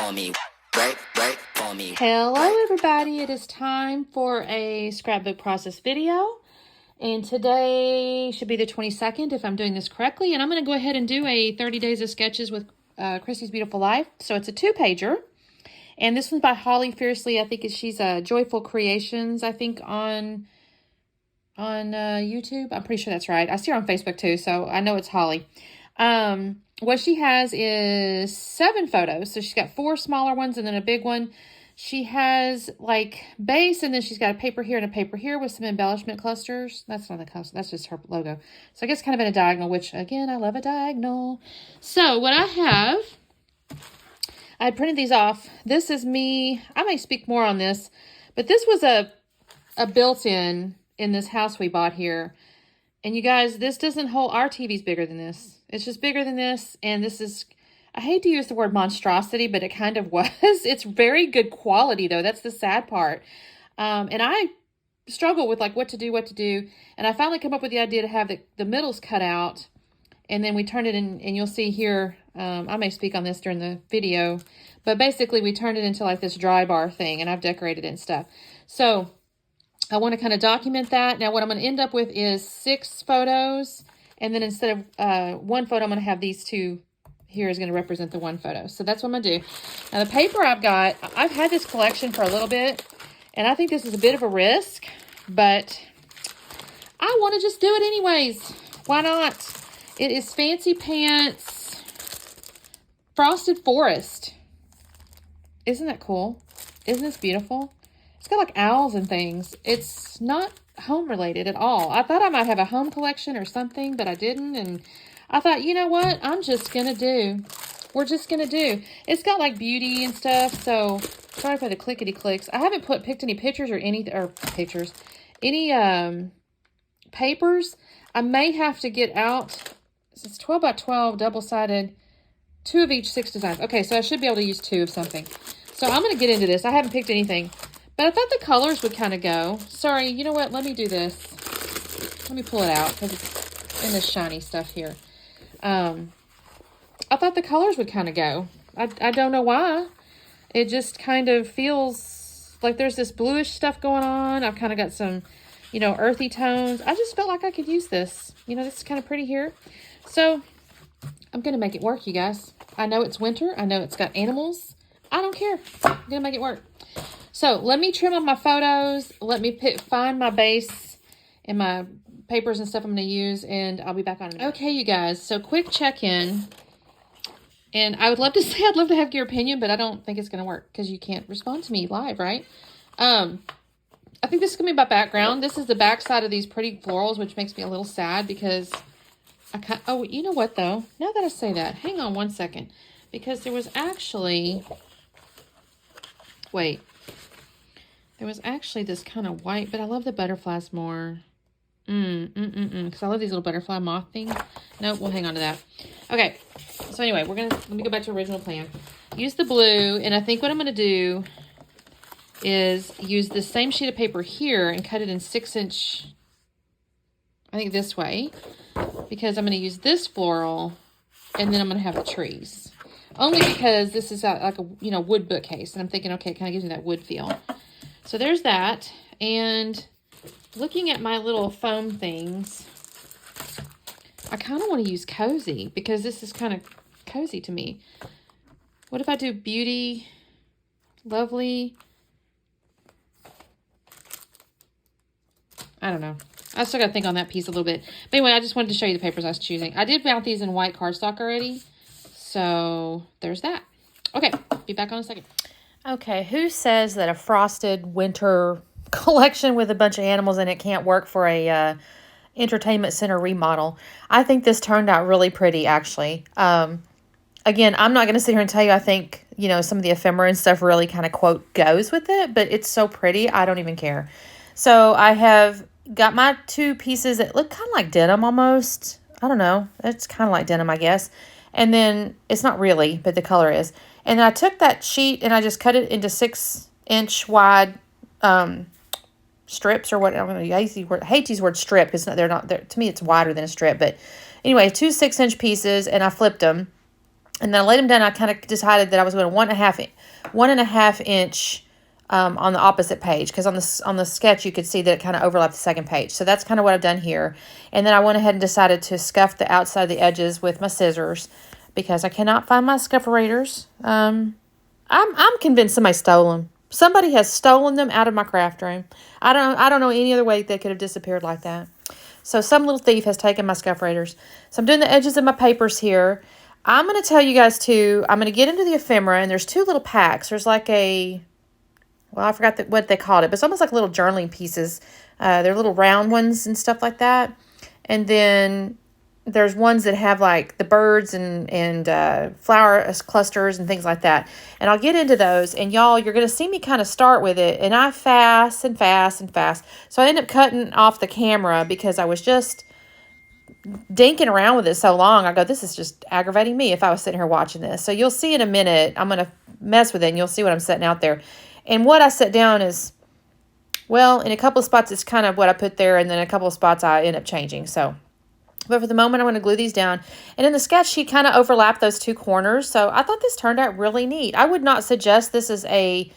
for me. Work for me. Hello everybody, it is time for a scrapbook process video. And today should be the 22nd if I'm doing this correctly. And I'm going to go ahead and do a 30 days of sketches with Christy's Beautiful Life. So it's a 2-pager. And this one's by Holly Fiercely. I think she's Joyful Creations, I think, on YouTube. I'm pretty sure that's right. I see her on Facebook too, so I know it's Holly. What she has is 7 photos. So she's got 4 smaller ones and then a big one. She has like base, and then she's got a paper here and a paper here with some embellishment clusters. That's not the cluster, that's just her logo. So I guess kind of in a diagonal, which again, I love a diagonal. So what I have, I printed these off. This is me. I may speak more on this, but this was a built-in in this house we bought here. And you guys, this doesn't hold, our TV's bigger than this. It's just bigger than this. And this is, I hate to use the word monstrosity, but it kind of was. It's very good quality though. That's the sad part. And I struggle with like what to do. And I finally come up with the idea to have the middles cut out. And then we turned it in, and you'll see here, I may speak on this during the video, but basically we turned it into like this dry bar thing, and I've decorated it and stuff. So I want to kind of document that. Now what I'm going to end up with is 6 photos. And then instead of 1 photo, I'm going to have these 2 here is going to represent the 1 photo. So that's what I'm going to do. Now the paper I've got, I've had this collection for a little bit. And I think this is a bit of a risk. But I want to just do it anyways. Why not? It is Fancy Pants Frosted Forest. Isn't that cool? Isn't this beautiful? It's got like owls and things. It's not home related at all. I thought I might have a home collection or something, but I didn't. And I thought, you know what? I'm just going to do. We're just going to do. It's got like beauty and stuff. So sorry for the clickety clicks. I haven't picked any pictures or any papers. I may have to get out. It's 12 by 12 double-sided, 2 of each 6 designs. Okay, so I should be able to use 2 of something. So I'm going to get into this. I haven't picked anything. But I thought the colors would kind of go. Sorry, you know what? Let me do this. Let me pull it out because it's in this shiny stuff here. I thought the colors would kind of go. I don't know why. It just kind of feels like there's this bluish stuff going on. I've kind of got some, you know, earthy tones. I just felt like I could use this. You know, this is kind of pretty here. So I'm going to make it work, you guys. I know it's winter. I know it's got animals. I don't care. I'm going to make it work. So let me trim up my photos. Let me find my base and my papers and stuff I'm going to use, and I'll be back on it. Okay, you guys. So quick check-in. And I would love to say I'd love to have your opinion, but I don't think it's going to work because you can't respond to me live, right? I think this is going to be my background. This is the back side of these pretty florals, which makes me a little sad because oh, you know what, though? Now that I say that, hang on one second. Because there was actually... Wait. There was actually this kind of white, but I love the butterflies more. Because I love these little butterfly moth things. Nope, we'll hang on to that. Okay, so anyway, let me go back to original plan. Use the blue, and I think what I'm going to do is use the same sheet of paper here and cut it in 6-inch, I think this way, because I'm going to use this floral, and then I'm going to have the trees. Only because this is like a, you know, wood bookcase, and I'm thinking, okay, it kind of gives me that wood feel. So there's that, and looking at my little foam things, I kind of want to use cozy because this is kind of cozy to me. What if I do beauty, lovely? I don't know. I still got to think on that piece a little bit. But anyway, I just wanted to show you the papers I was choosing. I did mount these in white cardstock already, so there's that. Okay, be back on a second. Okay, who says that a frosted winter collection with a bunch of animals in it can't work for a entertainment center remodel? I think this turned out really pretty, actually. Again, I'm not going to sit here and tell you I think, you know, some of the ephemera and stuff really kind of, quote, goes with it, but it's so pretty, I don't even care. So I have got my 2 pieces that look kind of like denim almost. I don't know. It's kind of like denim, I guess. And then, it's not really, but the color is. And I took that sheet and I just cut it into 6-inch wide strips or what. I hate to use the word strip because they're not. To me, it's wider than a strip. But anyway, 2 6-inch pieces, and I flipped them. And then I laid them down. I kind of decided that I was going to 1.5 inch on the opposite page, because on the sketch you could see that it kind of overlapped the second page. So that's kind of what I've done here. And then I went ahead and decided to scuff the outside of the edges with my scissors, because I cannot find my scufferators. I'm convinced somebody stole them. Somebody has stolen them out of my craft room. I don't know any other way they could have disappeared like that. So some little thief has taken my scufferators. So I'm doing the edges of my papers here. I'm going to tell you guys too, I'm going to get into the ephemera, and there's two little packs. There's like a, well, I forgot what they called it, but it's almost like little journaling pieces. They're little round ones and stuff like that. And then there's ones that have like the birds and flower clusters and things like that. And I'll get into those. And y'all, you're going to see me kind of start with it. And I fast and fast and fast. So I end up cutting off the camera because I was just dinking around with it so long. I go, this is just aggravating me if I was sitting here watching this. So you'll see in a minute, I'm going to mess with it and you'll see what I'm setting out there. And what I set down is, well, in a couple of spots, it's kind of what I put there. And then a couple of spots I end up changing. So, but for the moment, I'm going to glue these down. And in the sketch sheet, kind of overlap those two corners. So I thought this turned out really neat. I would not suggest this is a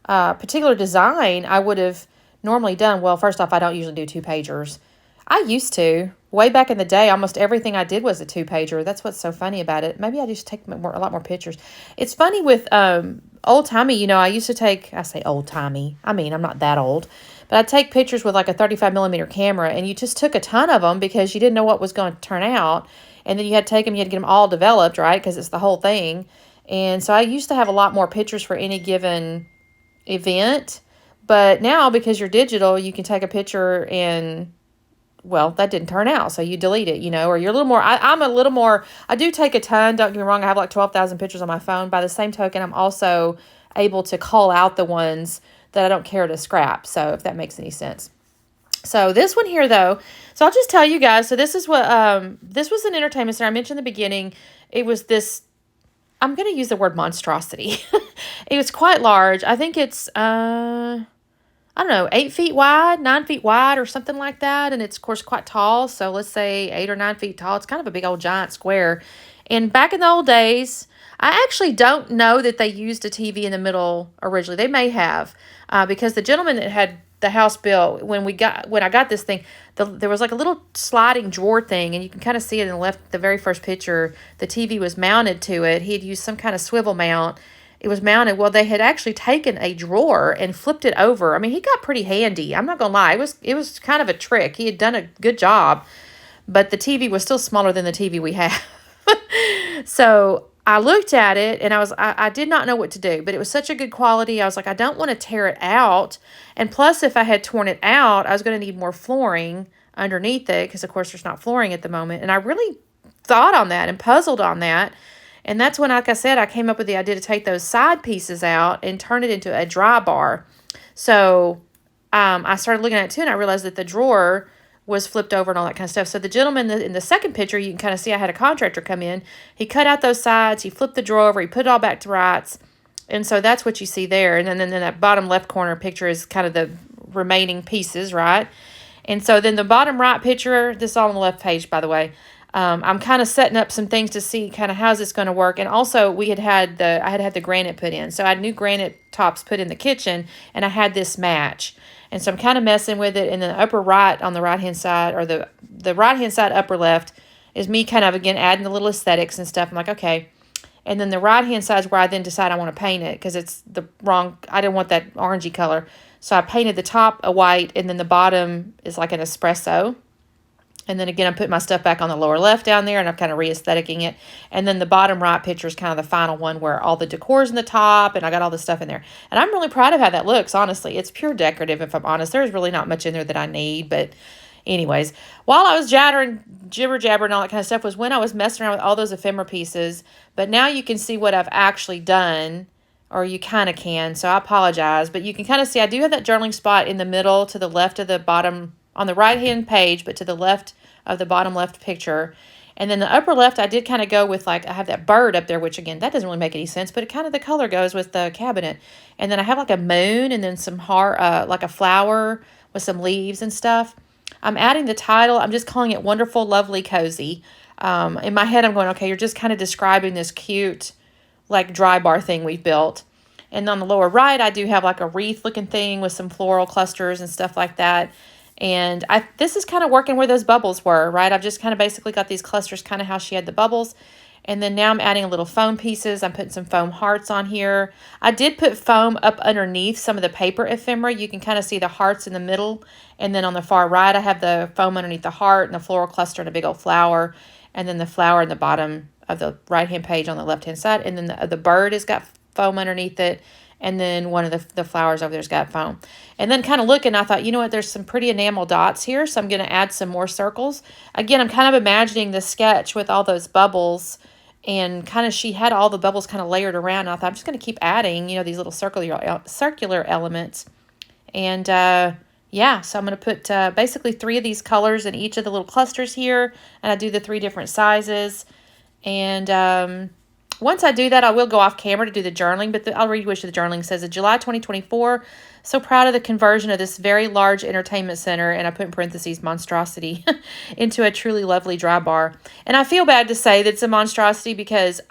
particular design I would have normally done. Well, first off, I don't usually do 2-pagers. I used to. Way back in the day, almost everything I did was a 2-pager. That's what's so funny about it. Maybe I just take a lot more pictures. It's funny with old-timey, you know, I used to take, I say old-timey. I mean, I'm not that old. But I'd take pictures with like a 35mm camera, and you just took a ton of them because you didn't know what was going to turn out. And then you had to take them, you had to get them all developed, right? Because it's the whole thing. And so I used to have a lot more pictures for any given event. But now, because you're digital, you can take a picture and, well, that didn't turn out, so you delete it, you know, or you're a little more, I'm a little more, I do take a ton, don't get me wrong, I have like 12,000 pictures on my phone. By the same token, I'm also able to call out the ones that I don't care to scrap, so if that makes any sense. So this one here, though, so I'll just tell you guys, so this is what, this was an entertainment center. I mentioned in the beginning, it was this, I'm going to use the word monstrosity. It was quite large. I think it's, I don't know, 8 feet wide, 9 feet wide or something like that. And it's, of course, quite tall. So let's say 8 or 9 feet tall. It's kind of a big old giant square. And back in the old days, I actually don't know that they used a TV in the middle originally. They may have, because the gentleman that had the house built, when I got this thing, there was like a little sliding drawer thing, and you can kind of see it in the very first picture. The TV was mounted to it. He had used some kind of swivel mount. It was mounted. Well, they had actually taken a drawer and flipped it over. I mean, he got pretty handy. I'm not going to lie. It was kind of a trick. He had done a good job, but the TV was still smaller than the TV we have. So I looked at it, and I did not know what to do, but it was such a good quality. I was like, I don't want to tear it out. And plus, if I had torn it out, I was going to need more flooring underneath it, because, of course, there's not flooring at the moment. And I really thought on that and puzzled on that. And that's when, like I said, I came up with the idea to take those side pieces out and turn it into a dry bar. So I started looking at it too, and I realized that the drawer was flipped over and all that kind of stuff. So the gentleman in the second picture, you can kind of see I had a contractor come in. He cut out those sides. He flipped the drawer over. He put it all back to rights. And so that's what you see there. And then that bottom left corner picture is kind of the remaining pieces, right? And so then the bottom right picture, this is all on the left page, by the way. I'm kind of setting up some things to see kind of how's this going to work. And also I had the granite put in. So I had new granite tops put in the kitchen, and I had this match. And so I'm kind of messing with it. And then the upper right on the right-hand side, or the right-hand side upper left, is me kind of, again, adding the little aesthetics and stuff. I'm like, okay. And then the right-hand side is where I then decide I want to paint it, because it's I didn't want that orangey color. So I painted the top a white, and then the bottom is like an espresso. And then again, I'm putting my stuff back on the lower left down there, and I'm kind of re-aestheticing it. And then the bottom right picture is kind of the final one where all the decor's in the top, and I got all this stuff in there. And I'm really proud of how that looks, honestly. It's pure decorative, if I'm honest. There's really not much in there that I need. But anyways, while I was jibber-jabber and all that kind of stuff was when I was messing around with all those ephemera pieces. But now you can see what I've actually done, or you kind of can. So I apologize. But you can kind of see I do have that journaling spot in the middle to the left of the bottom, on the right-hand page, but to the left of the bottom left picture. And then the upper left, I did kind of go with, like, I have that bird up there, which, again, that doesn't really make any sense, but it kind of, the color goes with the cabinet. And then I have, like, a moon, and then some like a flower with some leaves and stuff. I'm adding the title. I'm just calling it Wonderful, Lovely, Cozy. In my head, I'm going, okay, you're just kind of describing this cute, like, dry bar thing we've built. And on the lower right, I do have like a wreath looking thing with some floral clusters and stuff like that. And this is kind of working where those bubbles were, right? I've just kind of basically got these clusters kind of how she had the bubbles. And then now I'm adding a little foam pieces. I'm putting some foam hearts on here. I did put foam up underneath some of the paper ephemera. You can kind of see the hearts in the middle. And then on the far right, I have the foam underneath the heart and the floral cluster and a big old flower. And then the flower in the bottom of the right-hand page on the left-hand side. And then the bird has got foam underneath it. And then one of the flowers over there's got foam. And then kind of looking, I thought, you know what, there's some pretty enamel dots here. So I'm going to add some more circles. Again, I'm kind of imagining the sketch with all those bubbles. And kind of she had all the bubbles kind of layered around. And I thought, I'm just going to keep adding, you know, these little circular elements. And yeah, so I'm going to put basically 3 of these colors in each of the little clusters here. And I do the 3 different sizes. And once I do that, I will go off camera to do the journaling, but I'll read which of the journaling says. July 2024, so proud of the conversion of this very large entertainment center, and I put in parentheses, monstrosity, into a truly lovely dry bar. And I feel bad to say that it's a monstrosity because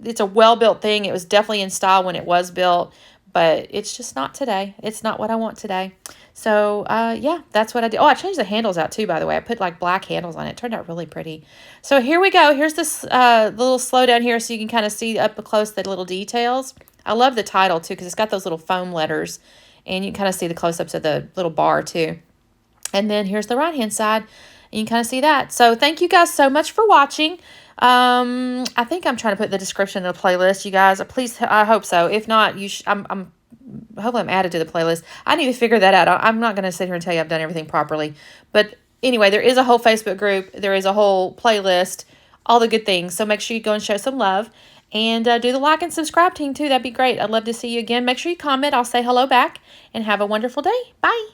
it's a well-built thing. It was definitely in style when it was built, but it's just not today. It's not what I want today. So, yeah, that's what I did. Oh, I changed the handles out too, by the way. I put like black handles on it. It turned out really pretty. So here we go. Here's this little slow down here so you can kind of see up close the little details. I love the title too because it's got those little foam letters and you can kind of see the close-ups of the little bar too. And then here's the right-hand side. And you can kind of see that. So thank you guys so much for watching. I think I'm trying to put the description of the playlist, you guys. Please, I hope so. If not, hopefully I'm added to the playlist. I need to figure that out. I'm not going to sit here and tell you I've done everything properly. But anyway, there is a whole Facebook group. There is a whole playlist, all the good things. So make sure you go and show some love. And do the like and subscribe team too. That'd be great. I'd love to see you again. Make sure you comment. I'll say hello back. And have a wonderful day. Bye.